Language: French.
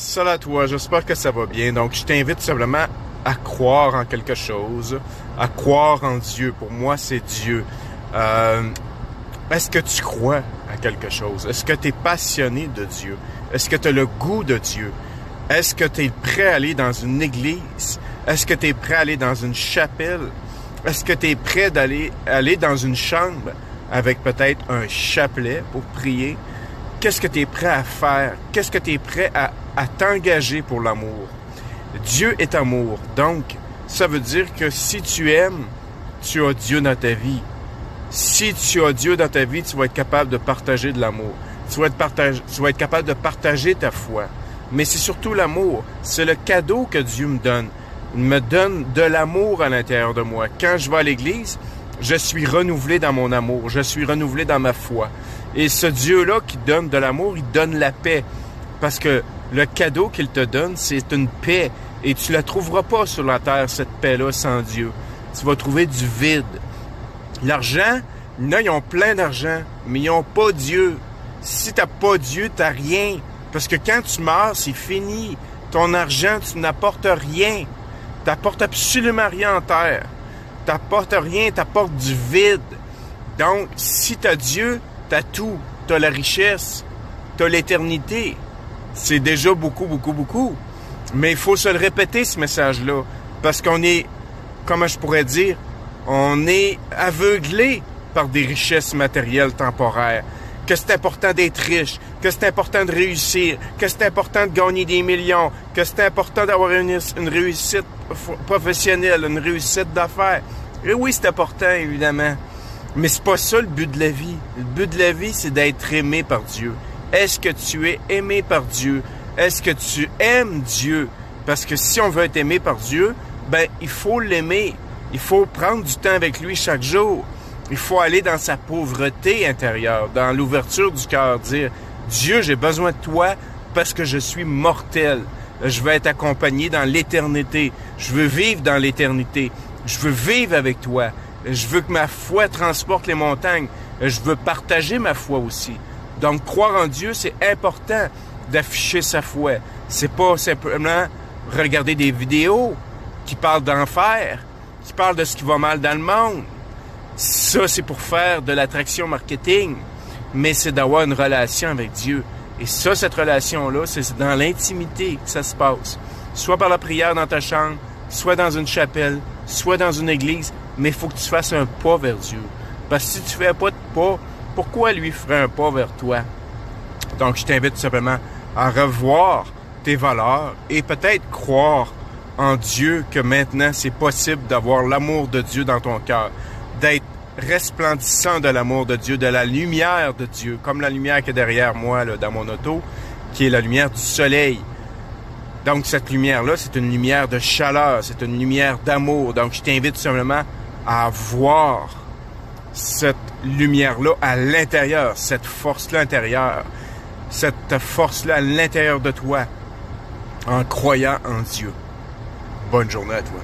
Salut à toi, j'espère que ça va bien. Donc, je t'invite simplement à croire en quelque chose, à croire en Dieu. Pour moi, c'est Dieu. Est-ce que tu crois à quelque chose? Est-ce que tu es passionné de Dieu? Est-ce que tu as le goût de Dieu? Est-ce que tu es prêt à aller dans une église? Est-ce que tu es prêt à aller dans une chapelle? Est-ce que tu es prêt d'aller dans une chambre avec peut-être un chapelet pour prier? Qu'est-ce que tu es prêt à faire? Qu'est-ce que tu es prêt à t'engager pour l'amour? Dieu est amour. Donc, ça veut dire que si tu aimes, tu as Dieu dans ta vie. Si tu as Dieu dans ta vie, tu vas être capable de partager de l'amour. Tu vas être capable de partager ta foi. Mais c'est surtout l'amour. C'est le cadeau que Dieu me donne. Il me donne de l'amour à l'intérieur de moi. Quand je vais à l'église, je suis renouvelé dans mon amour. Je suis renouvelé dans ma foi. Et ce Dieu-là qui donne de l'amour, il donne la paix. Parce que le cadeau qu'il te donne, c'est une paix. Et tu ne la trouveras pas sur la terre, cette paix-là, sans Dieu. Tu vas trouver du vide. L'argent, là, ils ont plein d'argent, mais ils n'ont pas Dieu. Si tu n'as pas Dieu, tu n'as rien. Parce que quand tu meurs, c'est fini. Ton argent, tu n'apportes rien. Tu n'apportes absolument rien en terre. Tu n'apportes rien, tu apportes du vide. Donc, si tu as Dieu, tu as tout. Tu as la richesse. Tu as l'éternité. C'est déjà beaucoup, beaucoup, beaucoup. Mais il faut se le répéter, ce message-là. Parce qu'on est, comment je pourrais dire, on est aveuglé par des richesses matérielles temporaires. Que c'est important d'être riche, que c'est important de réussir, que c'est important de gagner des millions, que c'est important d'avoir une réussite professionnelle, une réussite d'affaires. Et oui, c'est important, évidemment. Mais c'est pas ça le but de la vie. Le but de la vie, c'est d'être aimé par Dieu. Est-ce que tu es aimé par Dieu? Est-ce que tu aimes Dieu? Parce que si on veut être aimé par Dieu, ben, il faut l'aimer. Il faut prendre du temps avec lui chaque jour. Il faut aller dans sa pauvreté intérieure, dans l'ouverture du cœur, dire « Dieu, j'ai besoin de toi parce que je suis mortel. Je veux être accompagné dans l'éternité. Je veux vivre dans l'éternité. Je veux vivre avec toi. Je veux que ma foi transporte les montagnes. Je veux partager ma foi aussi. » Donc, croire en Dieu, c'est important d'afficher sa foi. C'est pas simplement regarder des vidéos qui parlent d'enfer, qui parlent de ce qui va mal dans le monde. Ça, c'est pour faire de l'attraction marketing, mais c'est d'avoir une relation avec Dieu. Et ça, cette relation-là, c'est dans l'intimité que ça se passe. Soit par la prière dans ta chambre, soit dans une chapelle, soit dans une église, mais il faut que tu fasses un pas vers Dieu. Parce que si tu fais pas de pas, pourquoi lui ferait un pas vers toi? Donc, je t'invite tout simplement à revoir tes valeurs et peut-être croire en Dieu que maintenant, c'est possible d'avoir l'amour de Dieu dans ton cœur, d'être resplendissant de l'amour de Dieu, de la lumière de Dieu, comme la lumière qui est derrière moi, là, dans mon auto, qui est la lumière du soleil. Donc, cette lumière-là, c'est une lumière de chaleur, c'est une lumière d'amour. Donc, je t'invite tout simplement à voir cette lumière-là à l'intérieur, cette force-là intérieure, cette force-là à l'intérieur de toi, en croyant en Dieu. Bonne journée à toi.